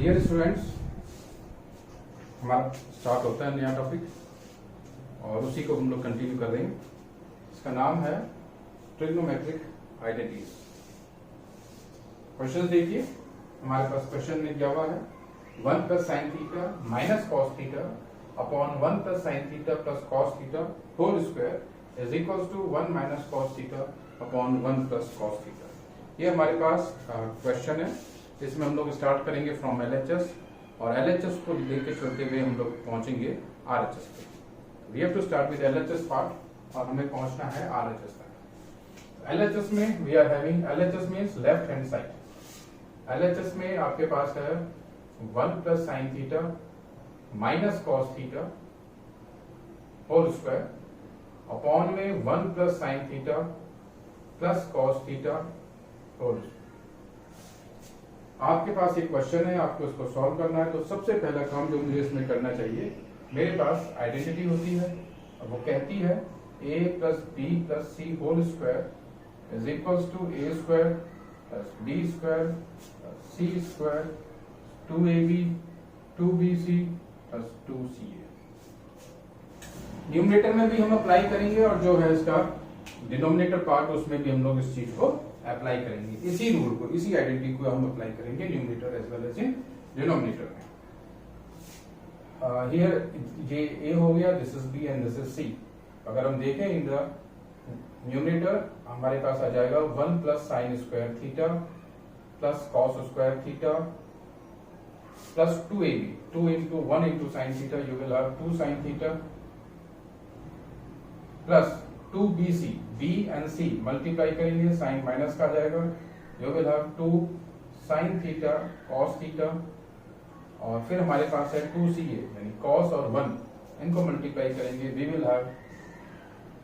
Dear students, हमारा start होता है नया टॉपिक और उसी को हम लोग कंटिन्यू कर रहे हैं। इसका नाम है ट्रिग्नोमेट्रिक आइडेंटिटीज। क्वेश्चन देखिए, हमारे पास क्वेश्चन में दिया हुआ है 1 plus sine theta minus cos theta upon 1 plus sine theta plus cos theta whole square is equals to 1 minus cos theta upon 1 plus cos theta. ये हमारे पास क्वेश्चन है। इसमें हम लोग स्टार्ट करेंगे फ्रॉम एलएचएस और एलएचएस को लेके चलते हुए हम लोग पहुंचेंगे आरएचएस पे। We have to start with LHS part और हमें पहुंचना है आरएचएस तक। एलएचएस में we are having, LHS means left hand side. LHS में आपके पास है 1 plus sine theta minus cos theta whole square upon में 1 plus sine theta plus cos theta whole. आपके पास एक क्वेश्चन है, आपको इसको सॉल्व करना है। तो सबसे पहला काम जो मुझे इसमें करना चाहिए, मेरे पास आइडेंटिटी होती है और वो कहती है a plus B plus C whole square is equals to a square plus B square plus C square 2ab 2bc plus 2ca। Numerator में भी हम अप्लाई करेंगे और जो है इसका डिनोमिनेटर पार्ट, उसमें भी हम लोग इस चीज को अप्लाई करेंगे। इसी रूल को, इसी आइडेंटिटी को हम अप्लाई करेंगे numerator as well as in denominator में। हियर ये a हो गया, this is b and this is c। अगर हम देखें इन द न्यूमरेटर, हमारे पास आ जाएगा 1 plus sign square theta plus cos square theta plus 2ab 2 into 1 into sine theta, you will have 2 sine theta plus 2bc, b and c multiply करेंगे, sign minus का आ जाएगा, you will have 2 sine theta cos theta और फिर हमारे पास है 2ca यानी cos और 1 इनको मल्टीप्लाई करेंगे, we will have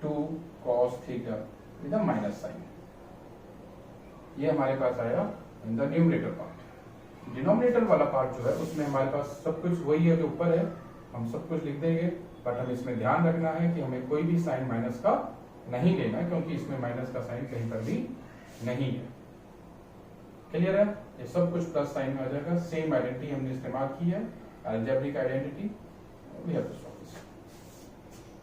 2 cos theta with a minus sign. ये हमारे पास आया in the numerator part. Denominator वाला पार्ट जो है उसमें हमारे पास सब कुछ वही है जो ऊपर है, हम सब कुछ लिख देंगे, बट हमें इसमें ध्यान रखना है कि हमें कोई भी साइन माइनस का नहीं लेना है, क्योंकि इसमें माइनस का साइन कहीं पर भी नहीं है। क्लियर है? ये सब कुछ प्लस साइन में आ जाएगा। सेम आइडेंटिटी हमने इस्तेमाल की है, algebraic identity. We have to solve this.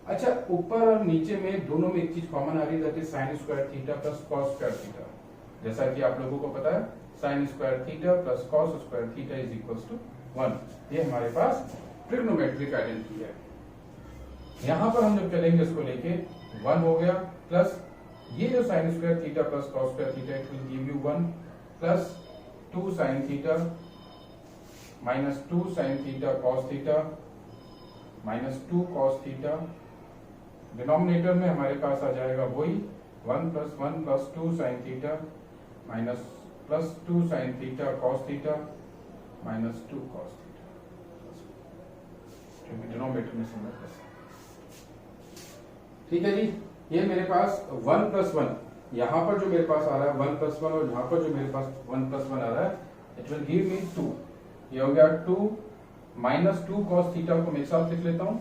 अच्छा, ऊपर और नीचे में दोनों में एक चीज कॉमन आ रही है, that is sine square theta plus cos square theta. जैसा कि आप लोगों को पता है, sine square theta plus cos square theta is equals to 1। ये हमारे पास ट्रिग्नोमेट्रिक आइडेंटिटी है। यहां पर हम जब चलेंगे इसको लेके 1 हो गया प्लस ये जो sign square theta plus cos square theta, it will give you 1 plus 2 sine theta minus 2 sine theta cos theta minus 2 cos theta. Denominator में हमारे पास आ जाएगा वही 1 plus 2 sine theta minus plus 2 sine theta cos theta minus 2 cos theta, क्योंकि denominator में समझ कैसे। ठीक है जी, ये मेरे पास 1 प्लस 1, यहां पर जो मेरे पास आ रहा है 1 प्लस 1 और यहां पर जो मेरे पास 1 प्लस 1 आ रहा है, इट विल गिव मी 2। ये हो गया 2 माइनस 2 कॉस थीटा को मैं एक साथ लिख लेता हूं,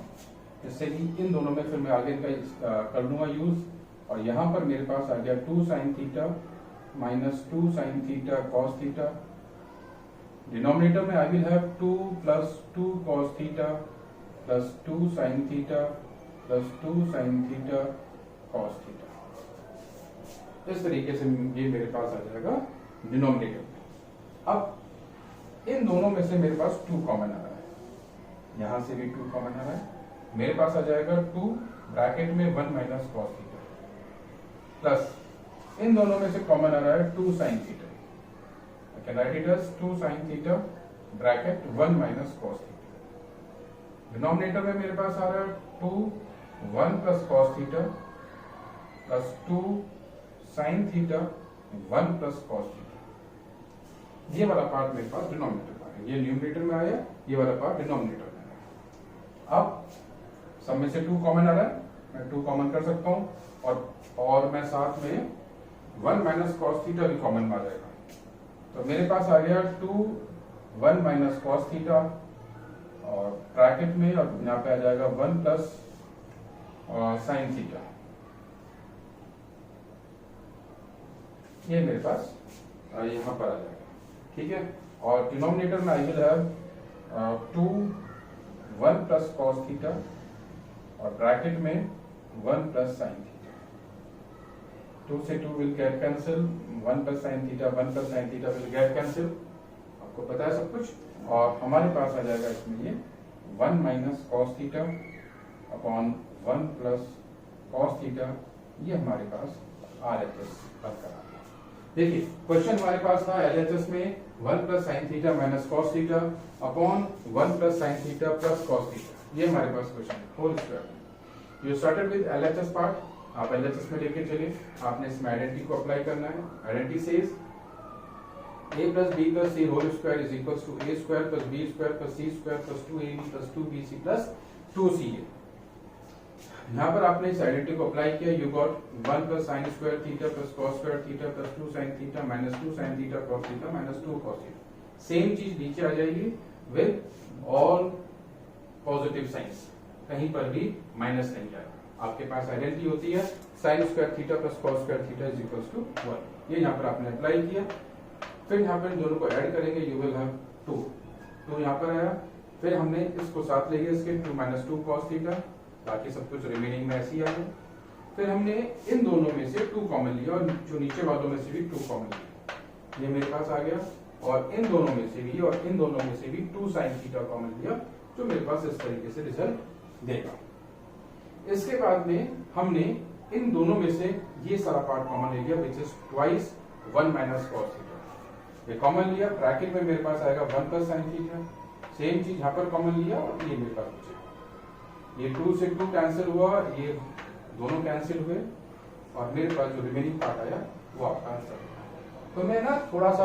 जिससे कि इन दोनों में फिर मैं आगे का कर लूंगा यूज। और यहां पर मेरे पास आ गया 2 sine theta minus 2 sine theta cos theta. Denominator में I will have 2 plus 2 cos theta plus 2 sine theta plus 2 sine theta cos theta. इस तरीके से ये मेरे पास आ जाएगा डिनोमिनेटर। अब इन दोनों में से मेरे पास 2 कॉमन आ रहा है, यहां से भी 2 कॉमन आ रहा है, मेरे पास आ जाएगा 2 ब्रैकेट में 1 माइनस कॉस थीटा प्लस इन दोनों में से कॉमन आ रहा है 2 sine theta. I can write it as 2 sine theta bracket 1 minus cos theta. Denominator में मेरे पास आ रहा है 2 1 plus cos theta plus 2 sine theta 1 plus cos theta. ये वाला पार्ट मेरे पास डिनोमिनेटर पार्ट है, ये न्यूमरेटर में आया, ये वाला पार्ट डिनोमिनेटर में आया। अब सब में से 2 कॉमन आ रहा है, मैं 2 कॉमन कर सकता हूं और मैं साथ में 1 माइनस कॉस थीटा भी कॉमन में आ जाएगा। तो मेरे पास आ गया 2 1 माइनस कॉस थीटा और ब्रैकेट में, और यहाँ पे आ जाएगा 1 प्लस साइन थीटा। ये मेरे पास यहाँ पर आ जाएगा। ठीक है, और डिनोमिनेटर में I will have 2 1 plus cos theta और ब्रैकेट में 1 प्लस साइन थीटा। 2 से 2 will get cancel, 1 plus sine theta 1 plus sine theta will get cancel, आपको पता है सब कुछ। और हमारे पास आ जाएगा इसमें ये 1 minus cos theta upon 1 plus cos theta, ये हमारे पास RHS बरकरार है। देखिए क्वेश्चन हमारे पास था LHS में 1 plus sine theta minus cos theta upon 1 plus sine theta plus cos theta, ये हमारे पास क्वेश्चन है whole square. You started with LHS part, आप LHS में लेके चलिए, आपने इसमें आइडेंटिटी को अप्लाई करना है। Identity says a plus b plus c whole square is equals to a square plus b square plus c square plus 2ab plus 2bc plus 2ca। यहाँ पर आपने इस आइडेंटिटी को अप्लाई किया, you got 1 plus sign square theta plus cos square theta plus 2 sine theta minus 2 sine theta cos theta minus 2 cos theta. Same चीज नीचे आ जाएगी with all positive science, कहीं पर भी माइनस नहीं जाएगा। आपके पास आइडेंटिटी होती है sine square theta plus cos square theta is equals to 1, ये यहाँ पर आपने अप्लाई किया। फिर यहाँ पर इन दोनों को ऐड करेंगे, यू विल हैव 2 यहाँ पर आया। फिर हमने इसको साथ ले गया इसके 2 माइनस 2 कॉस थीटा, बाकी सब कुछ रिमेनिंग में ऐसे ही आ गया। फिर हमने इन दोनों में से 2 कॉमन लिया और जो नीचे वालों में से भी 2 कॉमन लिया, ये मेरे पास आ गया। और इन दोनों में से भी और इन दोनों में से भी 2 साइन थीटा कॉमन लिया, जो मेरे पास इस तरीके से रिजल्ट देगा। इसके बाद में हमने इन दोनों में से ये सारा पार्ट कॉमन ले लिया, which is twice 1 minus cos theta, ये कॉमन लिया। ब्रैकेट में मेरे पास आएगा 1 प्लस साइन थीटा, सेम चीज यहाँ पर कॉमन लिया और ये मेरे पास बचेगा। ये 2 से 2 कैंसिल हुआ, ये दोनों कैंसिल हुए और मेरे पास जो रिमेनिंग पार्ट आया वो आपका आंसर। तो मैं ना थोड़ा सा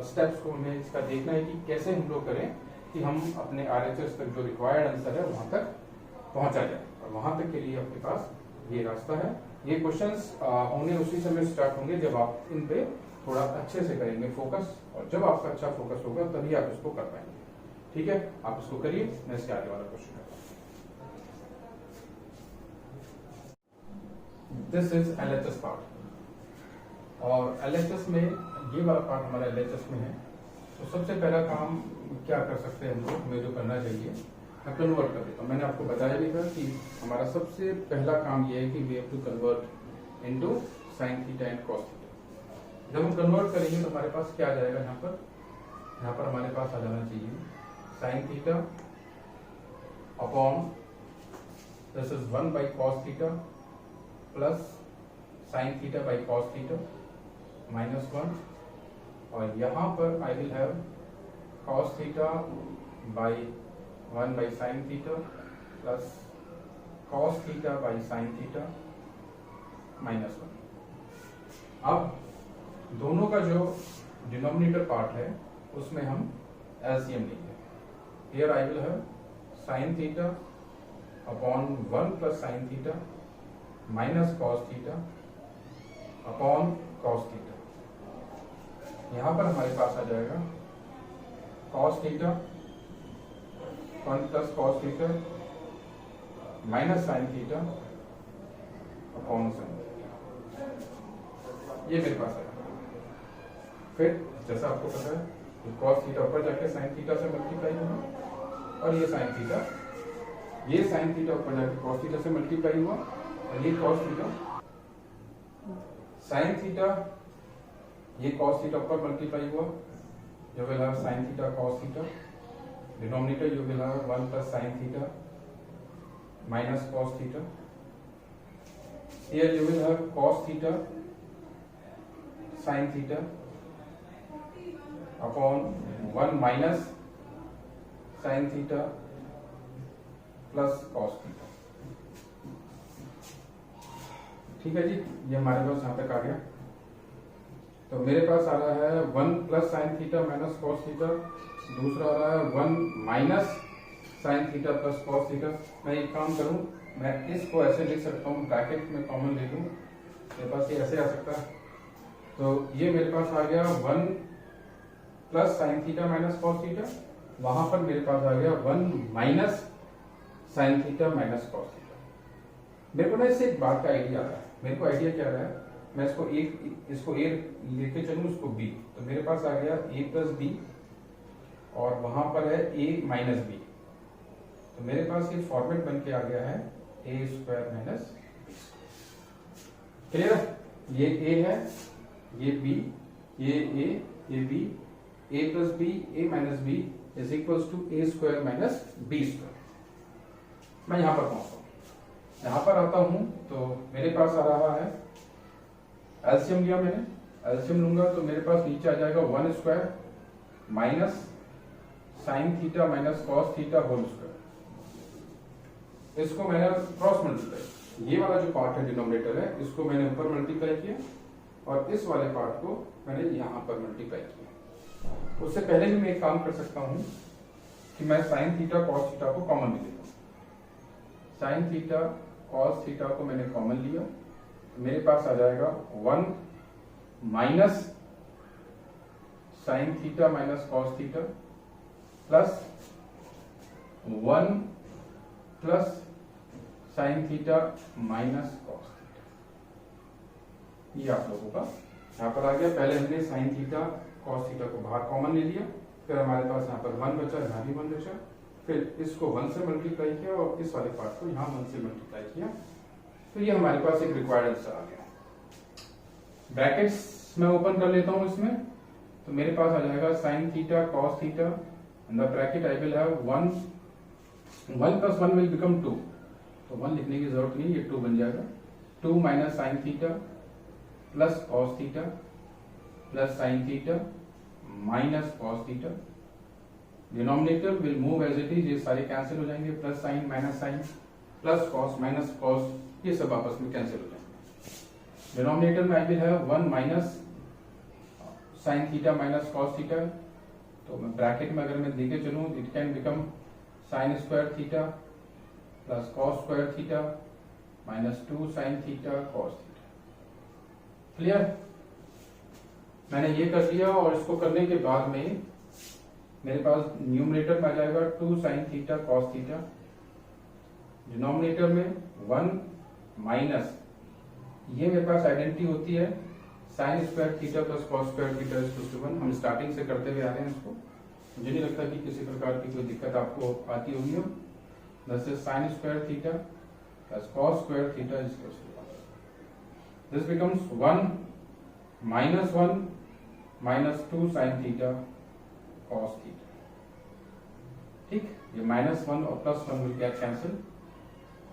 स्टेप्स को हमें इसका देखना है कि कैसे हम लोग करें कि हम अपने RHS तक जो रिक्वायर्ड आंसर है वहां तक पहुंचा जाए, और वहां तक के लिए आपके पास ये रास्ता है। ये क्वेश्चंस होने उसी समय स्टार्ट होंगे जब आप इन पे थोड़ा अच्छे से करेंगे फोकस, और जब आपका अच्छा फोकस होगा तभी आप इसको कर पाएंगे। ठीक है, आप इसको करिए, मैं इसके आगे वाला क्वेश्चन करता हूँ। दिस इज LHS पार्ट, और LHS में ये वाला पार्ट हमारा LHS में है। तो सबसे पहला काम क्या कर सकते हैं हम लोग, हमें जो करना चाहिए, मैं कन्वर्ट कर देता हूँ। मैंने आपको बताया भी था कि हमारा सबसे पहला काम ये है कि we have to convert into sine theta and cos theta. जब हम कन्वर्ट करेंगे तो हमारे पास क्या आ जाएगा, यहाँ पर हमारे पास आ जाना चाहिए sine theta upon this is 1 by cos theta plus sine theta by cos theta minus 1, और यहाँ पर आई will have cos theta by 1 by sine theta plus cos theta by sine theta minus 1। अब दोनों का जो डिनोमिनेटर पार्ट है उसमें हम एलसीएम लेंगे। Here I will have sine theta upon 1 plus sine theta minus cos theta upon cos theta. यहां पर हमारे पास आ जाएगा cos theta 1 plus cos theta minus sine theta upon sine theta, ये मेरे पास है। फिर जैसा आपको पता है तो कॉस थीटा ऊपर जाके साइन थीटा से मल्टीप्लाई होगा, और ये साइन थीटा ऊपर जाके कॉस थीटा से मल्टीप्लाई हुआ, और ये कॉस थीटा साइन थीटा, ये कॉस थीटा ऊपर मल्टीप्लाई हुआ, you will have sin theta cos theta, denominator you will have 1 plus sin theta minus cos theta, here you will have cos theta sin theta upon 1 minus sin theta plus cos theta। ठीक है जी, ये हमारे पास यहाँ तक आ गया। तो मेरे पास आ रहा है 1 plus sine theta minus cos theta, दूसरा आ रहा है 1 minus sine theta plus cos theta. मैं एक काम करूं, मैं इसको ऐसे लिख सकता हूं, ब्रैकेट में कॉमन ले लूं, मेरे पास ये ऐसे आ सकता है। तो ये मेरे पास आ गया 1 plus sine theta minus cos theta, वहां पर मेरे पास आ गया 1 minus sine theta minus cos theta. मेरे को ना इससे एक बात का आइडिया आ रहा है। मेरे को आइडिया क्या आ रहा है मैं इसको ए लेके चलूं, इसको बी, तो मेरे पास आ गया ए प्लस बी और वहां पर है ए माइनस बी। तो मेरे पास ये फॉर्मेट बन के आ गया है A square minus B. Clear? ये ए है, ये बी, ये ए, ये B, A plus B, A minus B is equal to A square minus B square. मैं यहां पर पहुंचता हूं, यहां पर आता हूं तो मेरे पास आ रहा है एलसीएम लिया मैंने, एलसीएम लूंगा तो मेरे पास नीचे आ जाएगा 1 square minus sine theta minus cos theta whole square. इसको मैंने क्रॉस मल्टीप्लाई, ये वाला जो पार्ट है डिनोमिनेटर है इसको मैंने ऊपर मल्टीप्लाई किया और इस वाले पार्ट को मैंने यहां पर मल्टीप्लाई किया। उससे पहले भी मैं एक काम कर सकता हूं कि मैं साइन थीटा कॉस थीटा को कॉमन ले लेता हूं। साइन थीटा कॉस थीटा को मैंने कॉमन लिया, मेरे पास आ जाएगा 1 minus sine theta minus cos theta plus 1 plus sine theta minus cos theta. ये आप लोगों का यहां पर आ गया। पहले हमने साइन थीटा कॉस थीटा को बाहर कॉमन ले लिया, फिर हमारे पास यहाँ पर 1 बचा, यहाँ भी 1 बचा, फिर इसको 1 से मल्टीप्लाई किया और इस वाले पार्ट को यहाँ 1 से मल्टीप्लाई किया, तो ये हमारे पास एक रिक्वायर्ड आंसर आ गया। ब्रैकेट्स मैं ओपन कर लेता हूं इसमें, तो मेरे पास आ जाएगा sign theta cos theta, in the bracket I will have 1 plus 1 will become 2, तो 1 लिखने की जरूरत नहीं, ये 2 बन जाएगा। 2 minus sine theta plus cos theta plus sine theta minus cos theta. Denominator will move as it is, ये सारे कैंसिल हो जाएंगे, plus sine minus sine plus cos minus cos, ये सब आपस में कैंसिल हो जाएंगे। डिनोमिनेटर में I will have 1 minus sine theta minus cos theta, तो मैं ब्रैकेट में अगर मैं देखे चलूं it can become sine square theta plus cos square theta minus 2 sine theta cos theta. Clear? मैंने ये कर लिया और इसको करने के बाद में मेरे पास न्यूमरेटर में आ जाएगा 2 sine theta cos theta, denominator में 1 माइनस, ये मेरे पास आइडेंटिटी होती है sine square theta plus cos square theta is equal to 1। हम स्टार्टिंग से करते हुए आ रहे हैं इसको, मुझे नहीं लगता कि किसी प्रकार की कोई दिक्कत आपको आती होगी। हो this is sine square theta plus cos square theta is equal to 1। This becomes 1 minus 1 minus 2 sine theta cos theta. ठीक, ये माइनस 1 और प्लस 1 विल गेट कैंसिल,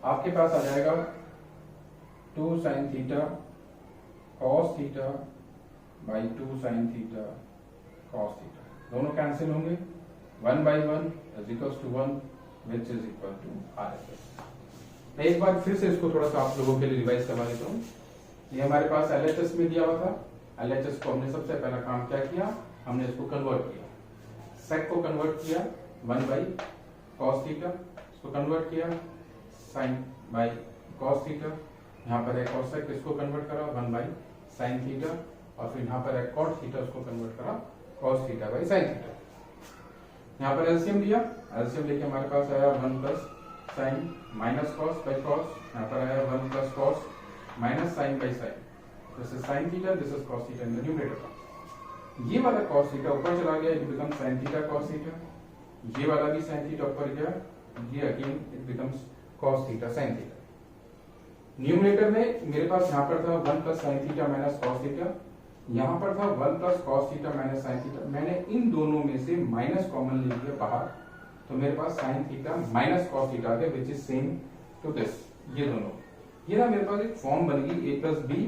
आपके पास आ जाएगा 2 sine theta cos theta by 2 sine theta cos theta, दोनों cancel होंगे, 1 by 1 is equal to 1 which is equal to RHS। मैं एक बार फिर से इसको थोड़ा सा आप लोगों के लिए रिवाइज करवा देता हूँ। ये हमारे पास LHS में दिया हुआ था, LHS को हमने सबसे पहला काम क्या किया, हमने इसको कन्वर्ट किया, सेक को कन्वर्ट किया 1 बाई कॉस थीटा, इसको कन्वर्ट किया साइन बाई कॉस थीटा, यहाँ पर है कॉस सेक, इसको कन्वर्ट करा 1 बाई साइन थीटा, और फिर यहाँ पर है कॉट थीटा, उसको कन्वर्ट करा cos theta by sine theta. यहाँ पर एलसीएम लिया, एलसीएम लेके हमारे पास आया 1 plus sine minus cos by cos, यहाँ पर आया 1 plus cos minus sine by sine, this is sine theta, this is cos theta in the numerator. ये वाला कॉस थीटा ऊपर चला गया, it become sine theta cos theta, ये वाला भी साइन थीटा ऊपर गया, ये again it becomes cos theta sine theta. Numerator में मेरे पास यहाँ पर था 1 plus sine theta minus cos theta, यहाँ पर था 1 plus cos theta minus sine theta, मैंने इन दोनों में से माइनस कॉमन ले लिया बाहर, तो मेरे पास sine theta minus cos theta आ गया which is same to this, ये दोनों, ये ना मेरे पास एक फॉर्म बन गई a plus B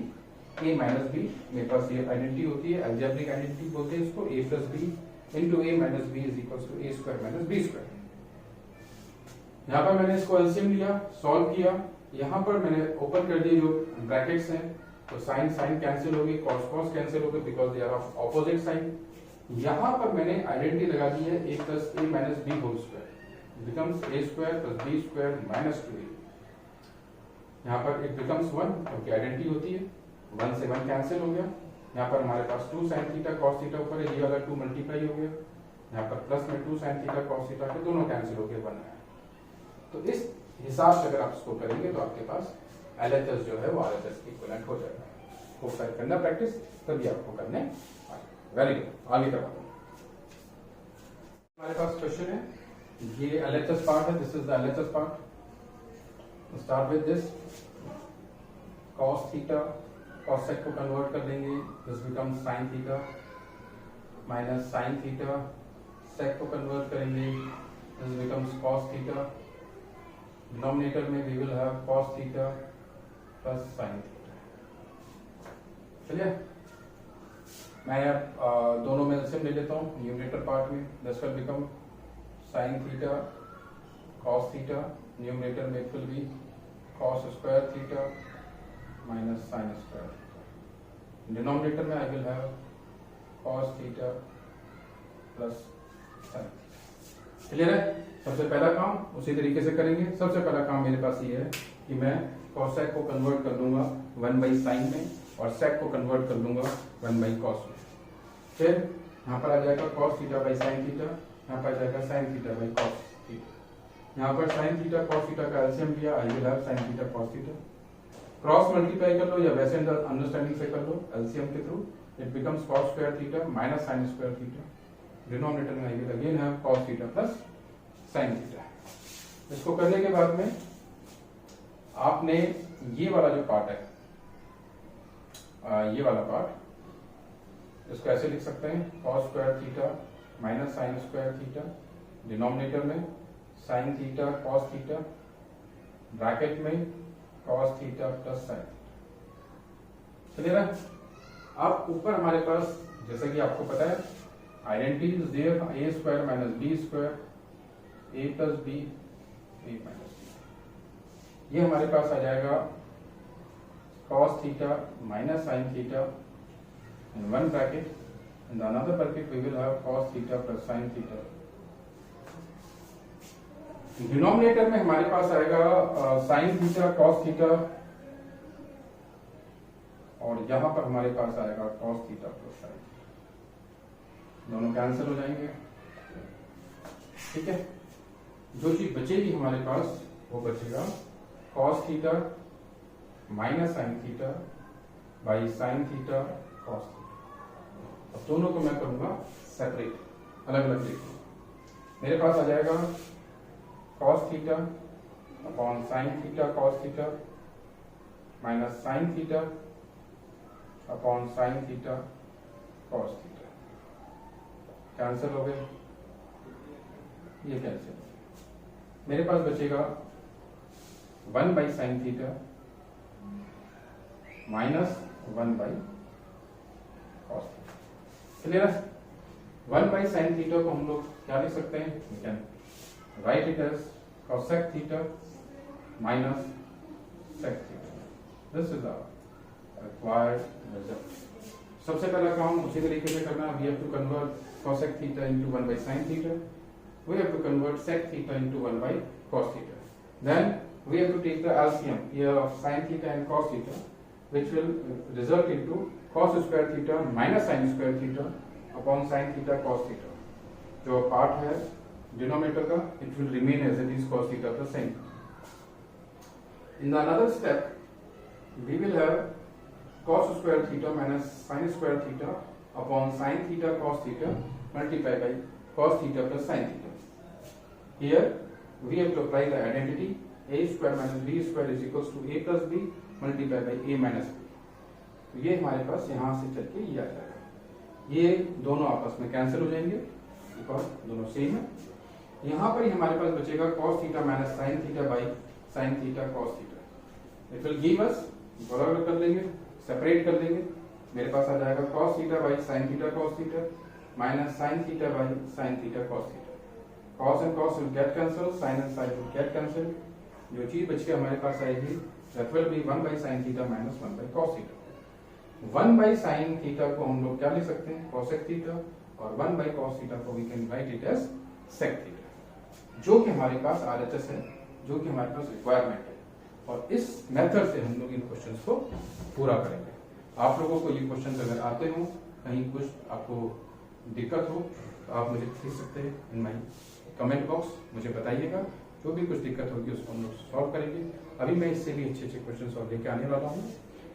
a minus B, मेरे पास ये आइडेंटिटी होती है, अलजेब्रिक आइडेंटिटी बोलते हैं इसको, a plus B into a minus B is equal to a square minus B square. यहाँ पर मैंने इसको एलसीएम लिया, सॉल्व किया, यहाँ पर मैंने ओपन कर दिए जो ब्रैकेट्स हैं, तो साइन साइन कैंसिल हो गई, कॉस कॉस कैंसिल हो गई because they are of opposite sign. यहाँ पर मैंने आइडेंटिटी लगा दी है a plus a minus B whole square becomes a square plus b square minus 2a। यहाँ पर इट बिकम्स 1 क्योंकि आइडेंटिटी होती है, 1 से 1 कैंसिल हो गया, यहाँ पर हमारे पास 2 साइन थीटा कॉस थीटा ऊपर है, ये वाला 2 मल्टीप्लाई हो गया, यहाँ पर प्लस में 2 साइन थीटा कॉस थीटा के दोनों कैंसिल हो गए 1 है। तो इस हिसाब से अगर आप इसको करेंगे तो आपके पास LHS जो है वो RHS के इक्विवेलेंट हो जाएगा। खूब सारी करना प्रैक्टिस, तभी आपको करने वेरी गुड। आगे करवाता हूँ। हमारे पास क्वेश्चन है, ये LHS पार्ट है, this is the LHS part. Start with this cos theta, cos sec को कन्वर्ट कर देंगे, this become sin theta minus sin theta, sec को कन्वर्ट करेंगे, this becomes cos theta, denominator में we will have cos theta plus sin theta. चलिए मैं दोनों में एलसीएम ले लेता हूँ न्यूमरेटर पार्ट में, this will become sin theta cos theta, numerator में it will B cos square theta minus sin square theta, denominator में I will have cos theta plus sin। Clear है? सबसे पहला काम उसी तरीके से करेंगे। सबसे पहला काम मेरे पास ये है कि मैं cos sec को कन्वर्ट कर दूंगा 1/sin में और sec को कन्वर्ट कर दूंगा 1/cos में। फिर यहाँ पर आ जाएगा cos theta by sin theta, यहाँ पर आ जाएगा sin theta by cos theta. यहाँ पर sin थीटा cos थीटा का एलसीएम लिया, I will have sin theta cos theta. Cross multiply कर लो या वैसे अंडरस्टैंडिंग से कर लो एलसीएम के through, it becomes cos square theta minus sin square theta, denominator में I will again have cos theta plus sin theta. इसको करने के बाद में आपने ये वाला जो पार्ट है, ये वाला पार्ट, इसको ऐसे लिख सकते हैं cos square theta minus sin square theta, denominator में sin theta cos theta, bracket में cos theta plus sin theta. चलिए ना, अब ऊपर हमारे पास जैसा कि आपको पता है identity is there, a square minus b square, a plus b, a minus b, ये हमारे पास आ जाएगा cos theta minus sin theta in one bracket, in the another bracket we will have cos theta plus sin theta. Denominator में हमारे पास आएगा sin theta cos theta और यहां पर हमारे पास आएगा cos थीटा प्लस sin, दोनों कैंसिल हो जाएंगे। ठीक है, जो चीज बचेगी हमारे पास वो बचेगा cos theta minus sin theta by sin theta cos theta. अब दोनों को मैं करूंगा सेपरेट, अलग अलग लिखूंगा। मेरे पास आ जाएगा cos theta upon sin theta cos theta minus sin theta upon sin theta cos theta, cancel हो गए, ये कैंसिल। मेरे पास बचेगा 1/sin theta minus 1/cos theta. Clear है? 1/sin थीटा को हम लोग क्या लिख सकते हैं, we can write it as cosec theta minus sec theta. This is our required result. सबसे पहला काम उसी तरीके से करना है, we have to convert cosec theta into 1/sin theta, we have to convert sec theta into 1/cos theta. Then we have to take the LCM here of sin theta and cos theta, which will result into cos square theta minus sin square theta upon sin theta cos theta. जो part है denominator का, it will remain as it is cos theta plus sin. In the another step, we will have cos square theta minus sin square theta upon sin theta cos theta multiplied by cos theta plus sin theta. Here we have to apply the identity a square minus b square is equals to a plus b multiplied by a minus b। तो ये हमारे पास यहाँ से चल के ये आ जाएगा, ये दोनों आपस में कैंसिल हो जाएंगे बिकॉज दोनों सेम है। यहाँ पर ही हमारे पास बचेगा cos theta minus sin theta by sin theta cos theta. It will give us, अलग कर लेंगे, सेपरेट कर देंगे। मेरे पास आ जाएगा cos theta by sin theta cos theta minus sin theta by sin theta cos theta. cos and cos will get cancelled, sin and sin will get cancelled। जो चीज बच के हमारे पास आएगी that will be 1/sin theta minus 1/cos theta. 1/sin theta को हम लोग क्या लिख सकते हैं, cosec थीटा, और 1/cos थीटा को we can write it as sec theta, जो कि हमारे पास RHS है, जो कि हमारे पास रिक्वायरमेंट है। और इस मेथड से हम लोग इन क्वेश्चंस को पूरा करेंगे। आप लोगों को ये क्वेश्चंस अगर आते हो, कहीं कुछ आपको दिक्कत हो तो आप मुझे लिख सकते हैं इन माई कमेंट बॉक्स, मुझे बताइएगा। जो भी कुछ दिक्कत होगी उसको हम लोग सॉल्व करेंगे। अभी मैं इससे भी अच्छे अच्छे क्वेश्चन और लेके आने वाला हूँ।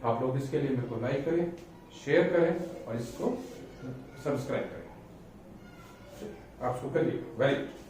आप लोग इसके लिए मेरे को लाइक करें, शेयर करें और इसको सब्सक्राइब करें। आप इसको करिए। Very good.